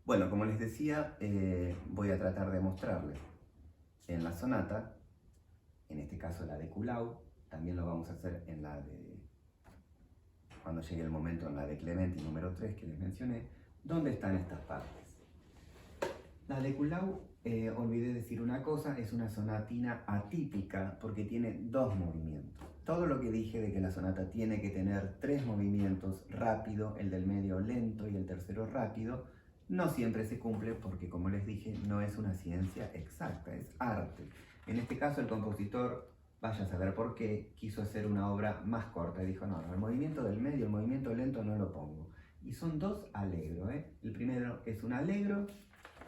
Bueno, como les decía, voy a tratar de mostrarles en la sonata, en este caso la de Kuhlau, también lo vamos a hacer en la de, cuando llegue el momento, en la de Clementi número 3 que les mencioné, dónde están estas partes. La de Kuhlau, olvidé decir una cosa, es una sonatina atípica porque tiene dos movimientos. Todo lo que dije de que la sonata tiene que tener tres movimientos, rápido, el del medio lento y el tercero rápido, no siempre se cumple porque, como les dije, no es una ciencia exacta, es arte. En este caso el compositor, vaya a saber por qué, quiso hacer una obra más corta y dijo, no, el movimiento del medio, el movimiento lento no lo pongo. Y son dos allegro, El primero es un allegro,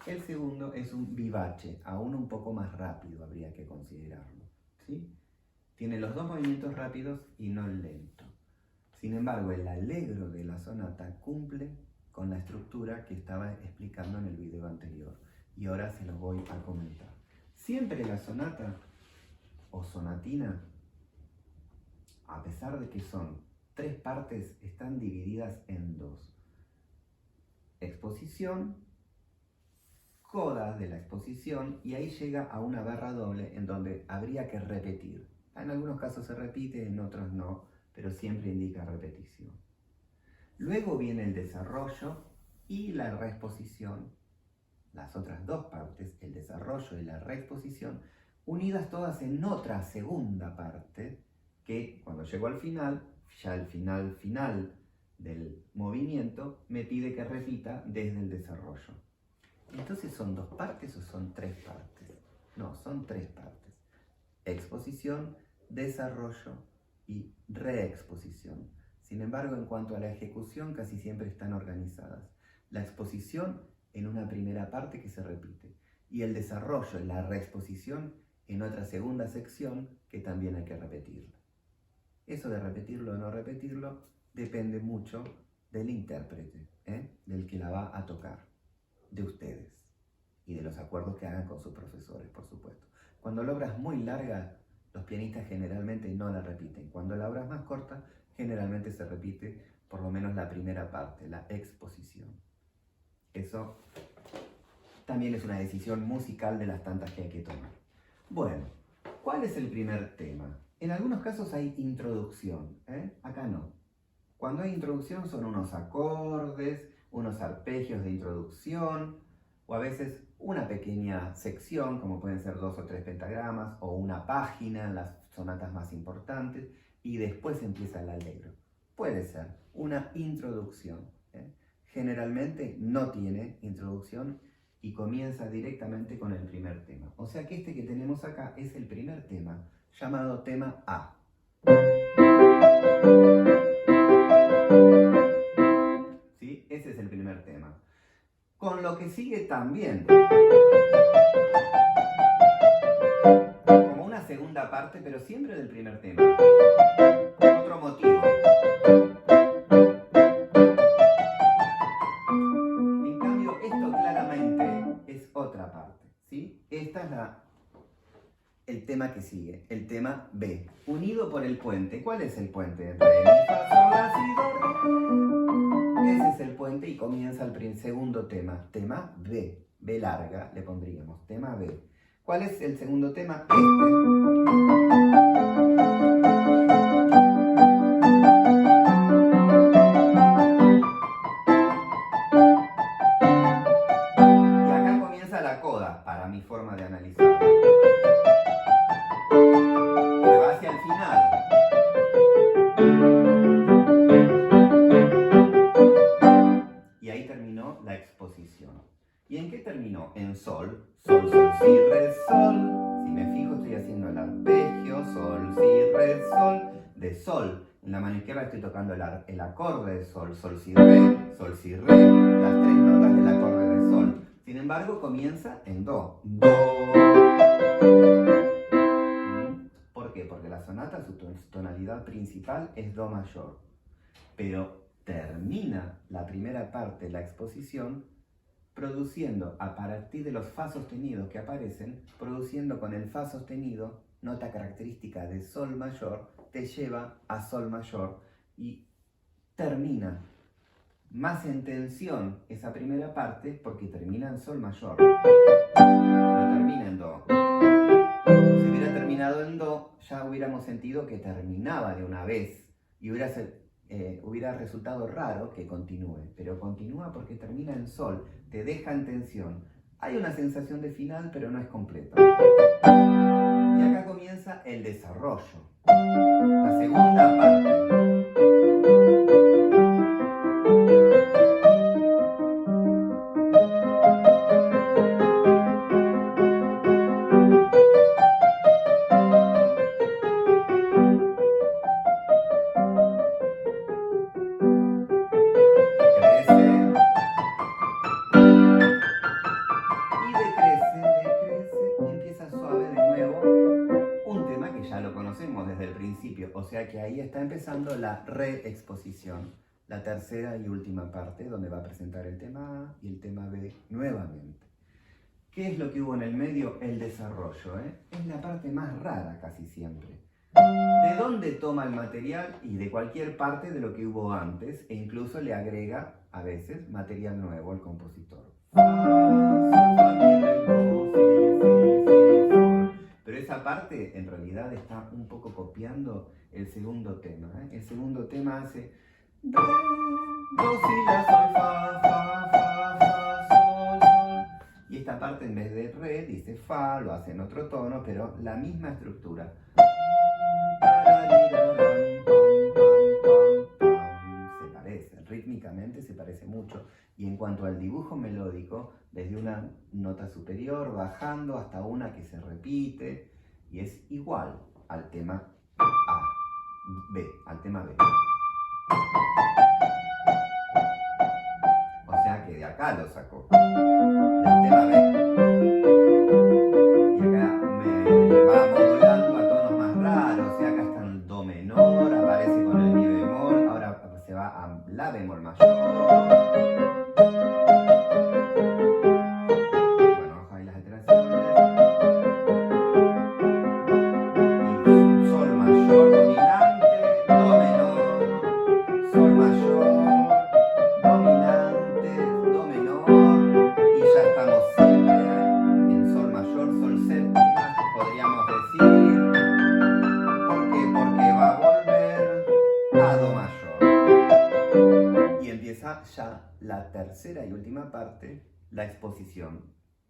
el segundo es un vivace, aún un poco más rápido habría que considerarlo, ¿sí? Tiene los dos movimientos rápidos y no el lento. Sin embargo, el allegro de la sonata cumple con la estructura que estaba explicando en el video anterior. Y ahora se los voy a comentar. Siempre la sonata o sonatina, a pesar de que son tres partes, están divididas en dos. Exposición, coda de la exposición, y ahí llega a una barra doble en donde habría que repetir. En algunos casos se repite, en otros no, pero siempre indica repetición. Luego viene el desarrollo y la reexposición, las otras dos partes, el desarrollo y la reexposición, unidas todas en otra segunda parte, que cuando llego al final, ya el final del movimiento, me pide que repita desde el desarrollo. Entonces, ¿son dos partes o son tres partes? No, son tres partes. Exposición, desarrollo y reexposición. Sin embargo, en cuanto a la ejecución, casi siempre están organizadas. La exposición en una primera parte que se repite y el desarrollo, la reexposición en otra segunda sección que también hay que repetirla. Eso de repetirlo o no repetirlo depende mucho del intérprete, del que la va a tocar, de ustedes y de los acuerdos que hagan con sus profesores, por supuesto. Cuando la obra es muy larga, los pianistas generalmente no la repiten. Cuando la obra es más corta, generalmente se repite por lo menos la primera parte, la exposición. Eso también es una decisión musical de las tantas que hay que tomar. Bueno, ¿cuál es el primer tema? En algunos casos hay introducción, acá no. Cuando hay introducción son unos acordes, unos arpegios de introducción, o a veces una pequeña sección, como pueden ser 2 o 3 pentagramas, o una página en las sonatas más importantes, y después empieza el allegro. Puede ser una introducción. Generalmente no tiene introducción y comienza directamente con el primer tema. O sea que este que tenemos acá es el primer tema, llamado tema A. ¿Sí? Ese es el primer tema. Con lo que sigue también, como una segunda parte, pero siempre del primer tema. Otro motivo. En cambio, esto claramente es otra parte, ¿sí? Esta es el tema que sigue, el tema B, unido por el puente. ¿Cuál es el puente? Re, mi, fa, sol, la, si, do, re. Ese es el puente y comienza el segundo tema, tema B, B larga le pondríamos, tema B. ¿Cuál es el segundo tema? Y acá comienza la coda, para mi forma de analizar. Se va hacia el final. Y ahí terminó la exposición. ¿Y en qué terminó? En sol, sol, sol, si, re, sol. Si me fijo estoy haciendo el arpegio, sol, si, re, sol. De sol, en la mano izquierda estoy tocando el acorde de sol, sol, si, re, las tres notas del acorde de sol. Sin embargo, comienza en do, do. ¿Por qué? Porque la sonata, su tonalidad principal es do mayor. Pero termina la primera parte, la exposición, produciendo a partir de los fa sostenidos que aparecen, produciendo con el fa sostenido, nota característica de sol mayor, te lleva a sol mayor y termina más en tensión esa primera parte porque termina en sol mayor. No termina en do. Si hubiera terminado en do, ya hubiéramos sentido que terminaba de una vez y hubiera resultado raro que continúe, pero continúa porque termina en sol, te deja en tensión. Hay una sensación de final, pero no es completa. Y acá comienza el desarrollo, la segunda parte. Desde el principio, o sea que ahí está empezando la reexposición, la tercera y última parte donde va a presentar el tema A y el tema B nuevamente. ¿Qué es lo que hubo en el medio? El desarrollo, es la parte más rara casi siempre. ¿De dónde toma el material? Y de cualquier parte de lo que hubo antes, e incluso le agrega a veces material nuevo al compositor. Pero esa parte en realidad está un poco copiando el segundo tema. El segundo tema hace re, do, si, la, sol, fa, fa, fa, fa, sol, sol. Y esta parte en vez de re dice fa, lo hace en otro tono, pero la misma estructura. Se parece, rítmicamente se parece mucho. Y en cuanto al dibujo melódico, desde una nota superior, bajando hasta una que se repite, y es igual al tema A, B, al tema B. O sea que de acá lo sacó, del tema B. Y acá me va modulando a tonos más raros, o sea, acá está en do menor, aparece con el mi bemol, ahora se va a la bemol mayor. Ya la tercera y última parte, la exposición,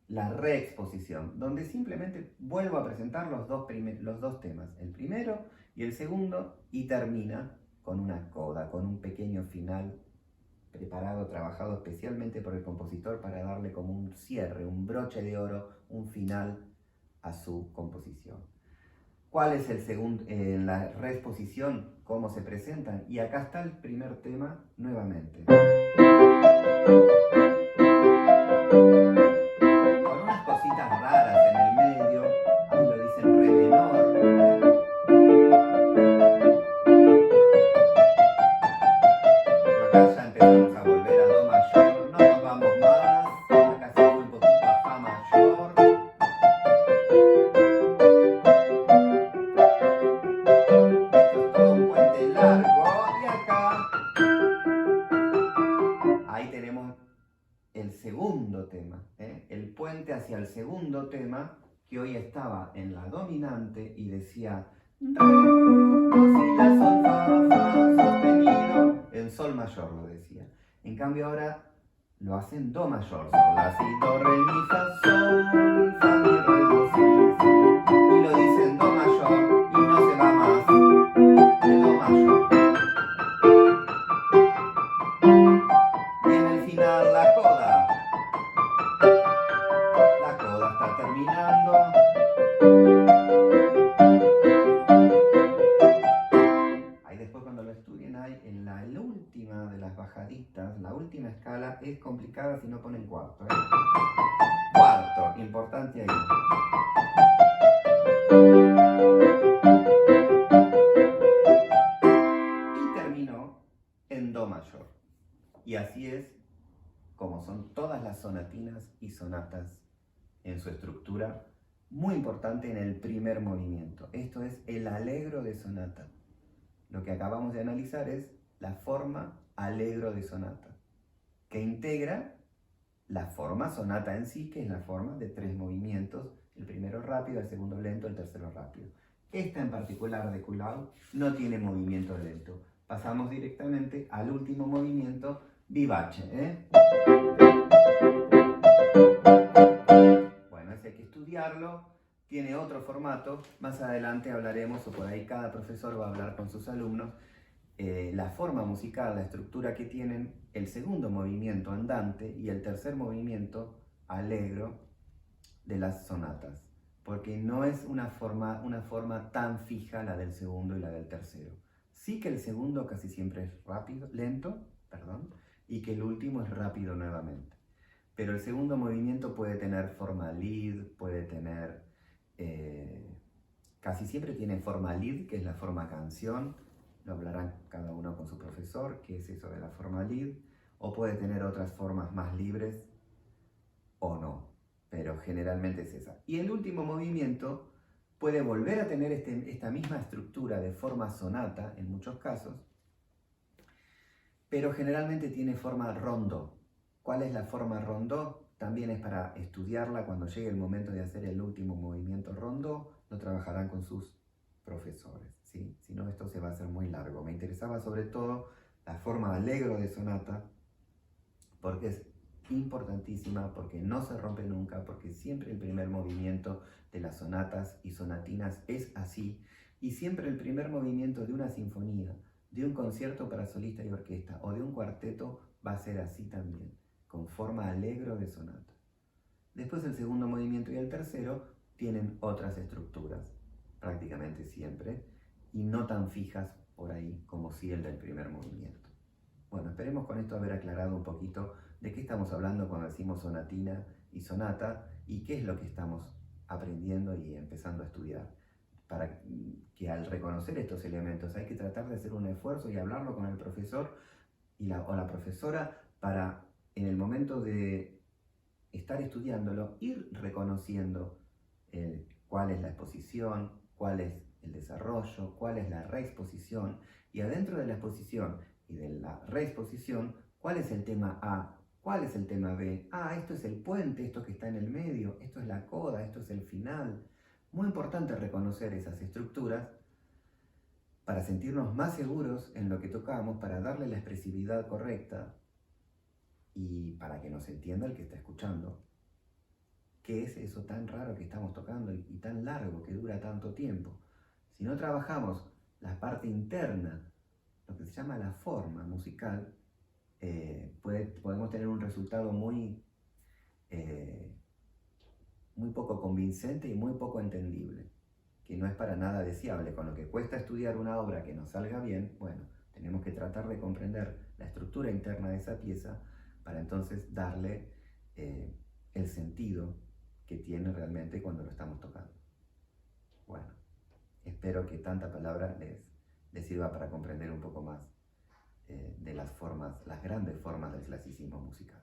la reexposición, donde simplemente vuelvo a presentar los dos temas, el primero y el segundo, y termina con una coda, con un pequeño final preparado, trabajado especialmente por el compositor para darle como un cierre, un broche de oro, un final a su composición. ¿Cuál es el segundo, en la reexposición, cómo se presentan? Y acá está el primer tema nuevamente. Con unas cositas raras en el medio, ahí lo dicen re menor. Pero acá ya empezamos a volver a do mayor, no nos vamos más, acá se fue un poquito a fa mayor. El segundo tema, el puente hacia el segundo tema, que hoy estaba en la dominante y decía re, do, si, la, sol, fa, fa, sostenido, en sol mayor lo decía. En cambio ahora lo hace en do mayor, sol, la, si, do, re, mi, fa, sol, fa, mi, re, do, si, si. Y lo dice en do mayor y no se va más de do mayor. Y en el final la coda. La coda está terminando. Ahí después cuando lo estudien hay en la última de las bajaditas, la última escala es complicada si no ponen cuarto. Cuarto, importante ahí. Y terminó en do mayor. Y así es como son todas las sonatinas y sonatas en su estructura, muy importante en el primer movimiento. Esto es el allegro de sonata. Lo que acabamos de analizar es la forma allegro de sonata. que integra la forma sonata en sí, que es la forma de 3 movimientos, el primero rápido, el segundo lento, el tercero rápido. Esta en particular de Kuhlau no tiene movimiento lento. Pasamos directamente al último movimiento, vivace. Bueno, ese hay que estudiarlo, tiene otro formato, más adelante hablaremos, o por ahí cada profesor va a hablar con sus alumnos, la forma musical, la estructura que tienen el segundo movimiento andante y el tercer movimiento allegro de las sonatas, porque no es una forma tan fija la del segundo y la del tercero. Sí que el segundo casi siempre es lento, y que el último es rápido nuevamente. Pero el segundo movimiento puede tener forma lead, puede tener, casi siempre tiene forma lead, que es la forma canción, lo hablarán cada uno con su profesor, qué es eso de la forma lead, o puede tener otras formas más libres o no, pero generalmente es esa. Y el último movimiento puede volver a tener esta misma estructura de forma sonata en muchos casos, pero generalmente tiene forma rondó. ¿Cuál es la forma rondó? También es para estudiarla cuando llegue el momento de hacer el último movimiento rondó, lo trabajarán con sus profesores, ¿sí? Si no, esto se va a hacer muy largo. Me interesaba sobre todo la forma allegro de sonata, porque es importantísima, porque no se rompe nunca, porque siempre el primer movimiento de las sonatas y sonatinas es así, y siempre el primer movimiento de una sinfonía, de un concierto para solista y orquesta o de un cuarteto va a ser así también, con forma allegro de sonata. Después el segundo movimiento y el tercero tienen otras estructuras, prácticamente siempre, y no tan fijas por ahí como sí el del primer movimiento. Bueno, esperemos con esto haber aclarado un poquito de qué estamos hablando cuando decimos sonatina y sonata y qué es lo que estamos aprendiendo y empezando a estudiar. Para que al reconocer estos elementos hay que tratar de hacer un esfuerzo y hablarlo con el profesor o la profesora para en el momento de estar estudiándolo ir reconociendo cuál es la exposición, cuál es el desarrollo, cuál es la reexposición y adentro de la exposición y de la reexposición, cuál es el tema A, cuál es el tema B. Ah, esto es el puente, esto que está en el medio, esto es la coda, esto es el final. Muy importante reconocer esas estructuras para sentirnos más seguros en lo que tocamos, para darle la expresividad correcta y para que nos entienda el que está escuchando. ¿Qué es eso tan raro que estamos tocando y tan largo, que dura tanto tiempo? Si no trabajamos la parte interna, lo que se llama la forma musical, podemos tener un resultado muy poco convincente y muy poco entendible, que no es para nada deseable. Con lo que cuesta estudiar una obra que nos salga bien, bueno, tenemos que tratar de comprender la estructura interna de esa pieza para entonces darle el sentido que tiene realmente cuando lo estamos tocando. Bueno, espero que tanta palabra les sirva para comprender un poco más de las grandes formas del clasicismo musical.